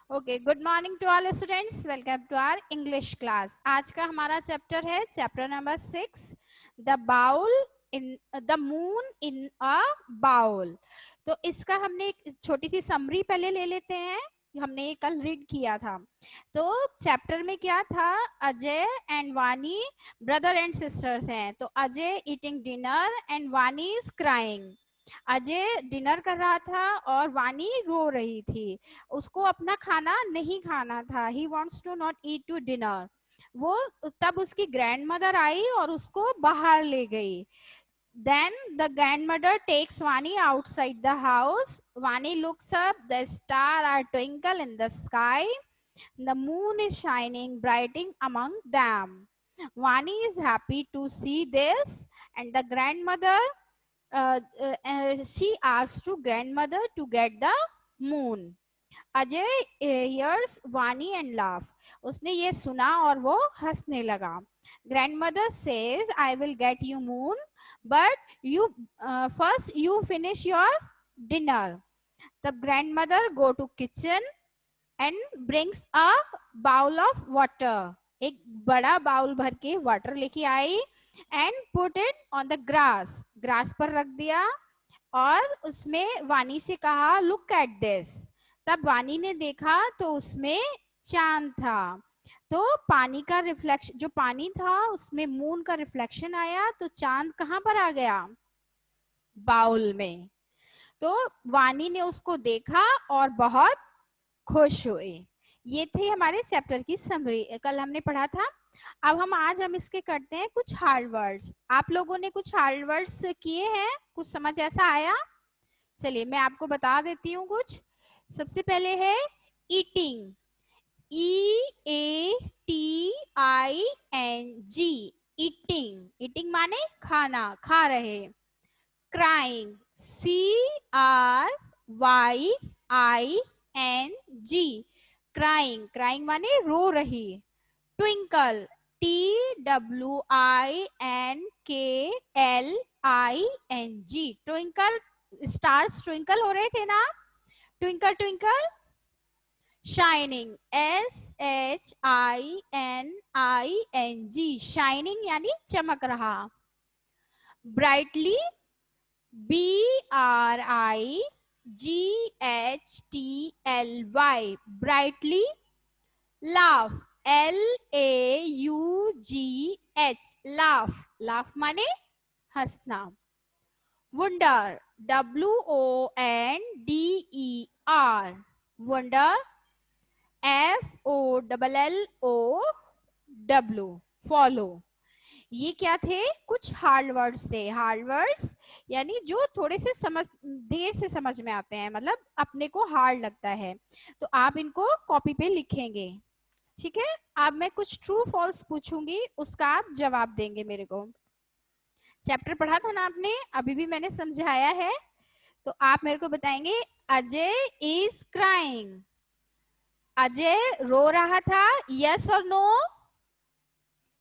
Okay, good morning to all students. Welcome to our English class. आज का हमारा chapter है chapter number 6, the bowl in the moon in a bowl. तो इसका हमने एक छोटी सी समरी पहले ले लेते हैं। हमने ये कल रीड किया था। तो चैप्टर में क्या था, अजय एंड वानी ब्रदर एंड सिस्टर्स हैं। तो अजय ईटिंग डिनर एंड वानी इज क्राइंग। अजय डिनर कर रहा था और वानी रो रही थी। उसको अपना खाना नहीं खाना था। He wants to not eat to dinner. वो तब उसकी ग्रैंड मदर आई और उसको बाहर ले गई। Then the grandmother takes Vani outside the house. Vani looks up. The stars are twinkle in the sky. The moon is shining, brightening among them. Vani is happy to see this, and the grandmother she asks to grandmother to get the moon. Ajay hears Vani and laugh. उसने ये सुना और वो हंसने लगा। Grandmother says I will get you moon but you first you finish your dinner. तब grandmother go to kitchen and brings a bowl of water. एक बड़ा बाउल भर के वाटर लेके आई and put it on the grass. Grass पर रख दिया और उसमें वानी से कहा लुक एट दिस। तब वानी ने देखा तो उसमें चांद था। तो पानी का रिफ्लेक्शन, जो पानी था उसमें मून का रिफ्लेक्शन आया तो चांद कहाँ पर आ गया, बाउल में। तो वानी ने उसको देखा और बहुत खुश हुए। ये थे हमारे चैप्टर की समरी, कल हमने पढ़ा था। अब आज हम इसके करते हैं कुछ हार्ड वर्ड्स। आप लोगों ने कुछ हार्ड वर्ड्स किए हैं, कुछ समझ ऐसा आया? चलिए मैं आपको बता देती हूँ कुछ। सबसे पहले है ईटिंग, EATING, ईटिंग। ईटिंग माने खाना, खा रहे। Crying, CRYING, crying. क्राइंग माने रो रही। Twinkle, TWINKLING, twinkle. Stars twinkle हो रहे थे ना, twinkle twinkle. Shining, SHINING, shining यानी चमक रहा। Brightly, BRIGHTLY, brightly. Laugh, LAUGH, laugh. Laugh माने हंसना। Wonder, WONDER, wonder. FOLLOW, follow. ये क्या थे, कुछ हार्ड वर्ड्स थे। हार्ड वर्ड्स यानी जो थोड़े से देर से समझ में आते हैं, मतलब अपने को हार्ड लगता है। तो आप इनको कॉपी पे लिखेंगे, ठीक है? अब मैं कुछ ट्रू फॉल्स पूछूंगी, उसका आप जवाब देंगे मेरे को। चैप्टर पढ़ा था ना आपने, अभी भी मैंने समझाया है। तो आप मेरे को बताएंगे अजय इज क्राइंग। अजय रो रहा था, यस और नो?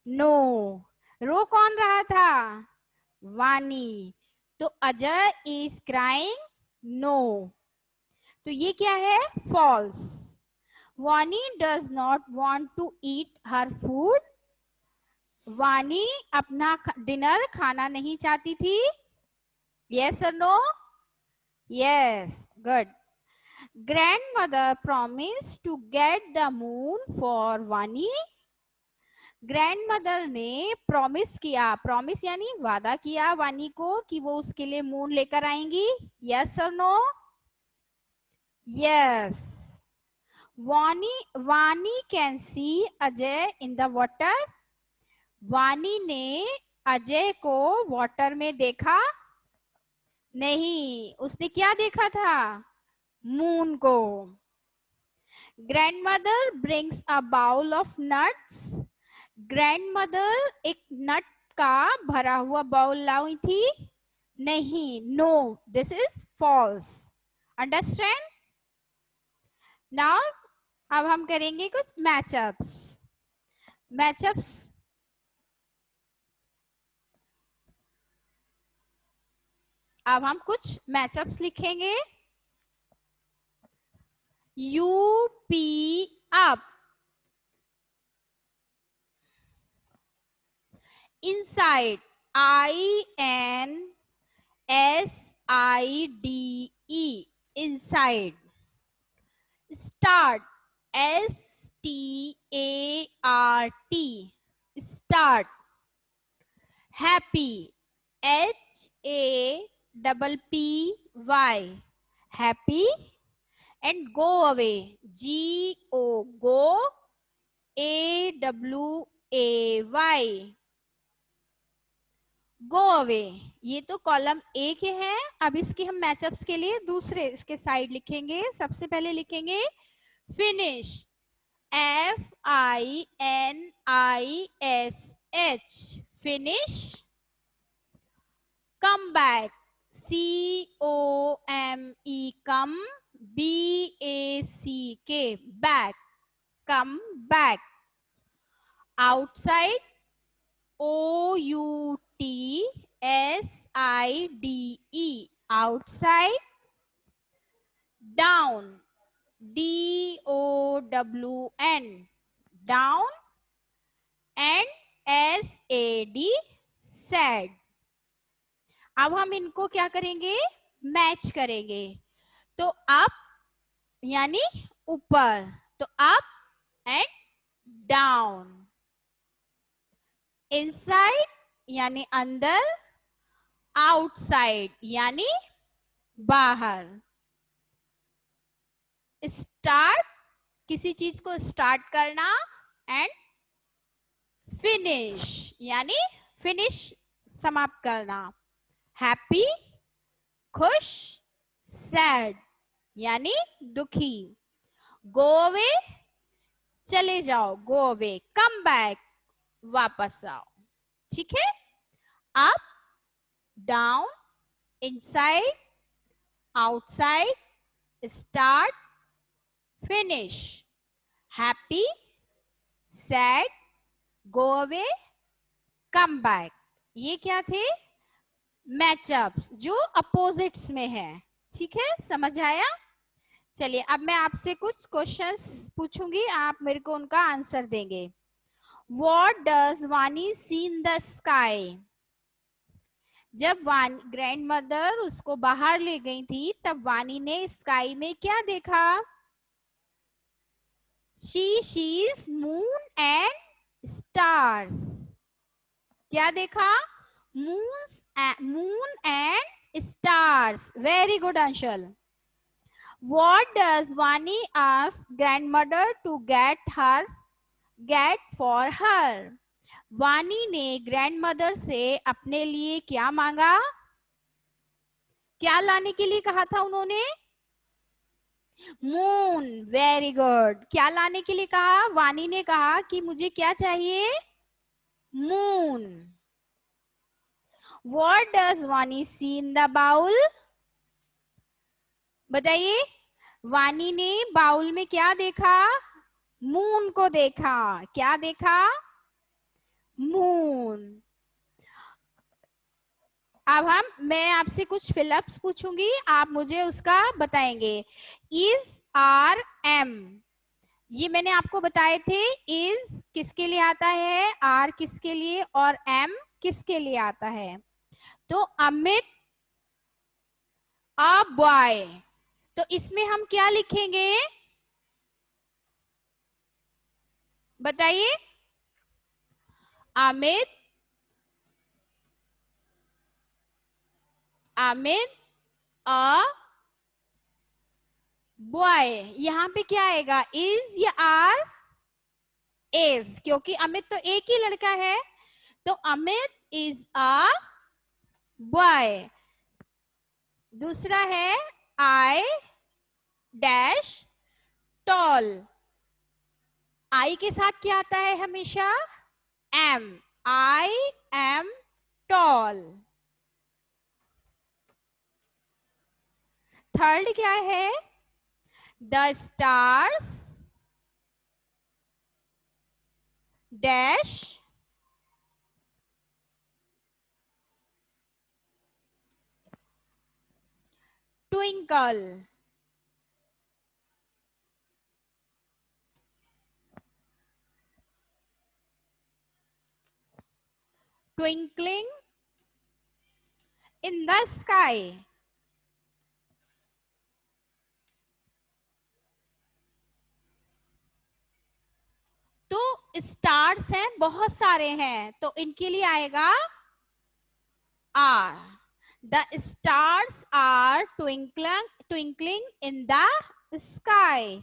नो। रो कौन रहा था? वानी। तो अजय इज क्राइंग, नो। तो ये क्या है, false. Vani does not want to eat her food. Vani अपना डिनर खाना नहीं चाहती थी, यस और no? Yes, good. Grandmother promised to get the moon for Vani. Grandmother ने प्रॉमिस किया, प्रॉमिस यानी वादा किया वानी को कि वो उसके लिए मून लेकर आएंगी, यस और नो? यस। वानी वानी can see Ajay in the water. वानी ने अजय को वाटर में देखा नहीं, उसने क्या देखा था, मून को। Grandmother brings a bowl of nuts. Grandmother एक नट का भरा हुआ बाउल लाई थी नहीं, no, this is false. Understand? Now अब हम करेंगे कुछ मैचअप्स। मैचअप्स अब हम कुछ मैचअप्स लिखेंगे। UP up. Inside, INSIDE, inside. Start, START, start. Happy, HAPPY, happy. And go away, go AWAY, go away. ये तो कॉलम ए के हैं. अब इसके हम मैचअप्स के लिए दूसरे इसके साइड लिखेंगे. सबसे पहले लिखेंगे finish, FINISH, finish. Come back, COME, come, BACK, back, come back. Outside, OUTSIDE, outside. Down, DOWN, down. And SAD, sad. अब हम इनको क्या करेंगे, मैच करेंगे. तो अप यानी ऊपर, तो अप एंड डाउन. इनसाइड यानी अंदर, आउटसाइड यानी बाहर. स्टार्ट, किसी चीज को स्टार्ट करना. एंड फिनिश यानी फिनिश, समाप्त करना. हैप्पी, खुश. सैड यानी दुखी. गो अवे, चले जाओ, गो अवे. कम बैक, वापस आओ. ठीक है. Up, down, inside, outside, start, finish, happy, sad, go away, come back. ये क्या थे, मैचअप्स जो अपोजिट्स में है. ठीक है, समझ आया. चलिए अब मैं आपसे कुछ क्वेश्चंस पूछूंगी, आप मेरे को उनका आंसर देंगे. व्हाट डज वानी सी इन द स्काई. जब ग्रैंड मदर उसको बाहर ले गई थी तब वानी ने स्काई में क्या देखा. She sees moon and stars. क्या देखा, moon and stars. Very good Anshal. What does Vani ask grandmother to get for her. वानी ने ग्रैंडमदर से अपने लिए क्या मांगा, क्या लाने के लिए कहा था उन्होंने. मून. Very good. क्या लाने के लिए कहा, वानी ने कहा कि मुझे क्या चाहिए, मून. What does वानी see in the bowl. बताइए, वानी ने बाउल में क्या देखा, मून को देखा. क्या देखा, मून. अब मैं आपसे कुछ फिलअप्स पूछूंगी, आप मुझे उसका बताएंगे. इज, आर, एम, ये मैंने आपको बताए थे. इज किसके लिए आता है, आर किसके लिए और एम किसके लिए आता है. तो अमित अ बॉय, तो इसमें हम क्या लिखेंगे, बताइए. Amit a boy. यहाँ पे क्या आएगा, इज या आर. इज, क्योंकि अमित तो एक ही लड़का है. तो अमित इज अ बॉय. दूसरा है आई डैश टॉल. आई के साथ क्या आता है हमेशा, am. I am tall. Third क्या है, the stars dash twinkle. twinkling in the sky. तो स्टार्स हैं, बहुत सारे हैं, तो इनके लिए आएगा are. The stars are twinkling in the sky.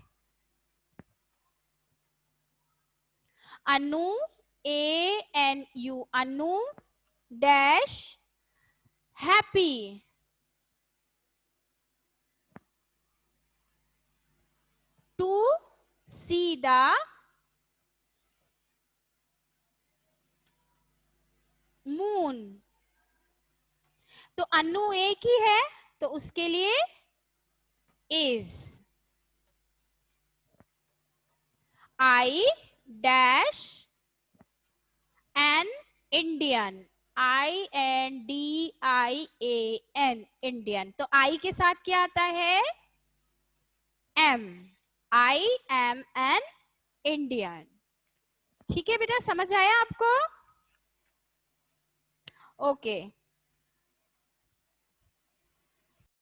Anu, A-N-U, Anu dash happy. To see the moon. तो अनु एक ही है, तो उसके लिए is. I dash an Indian. INDIAN, Indian. तो I के साथ क्या आता है? M. I am an Indian. ठीक है बेटा, समझ आया आपको? ओके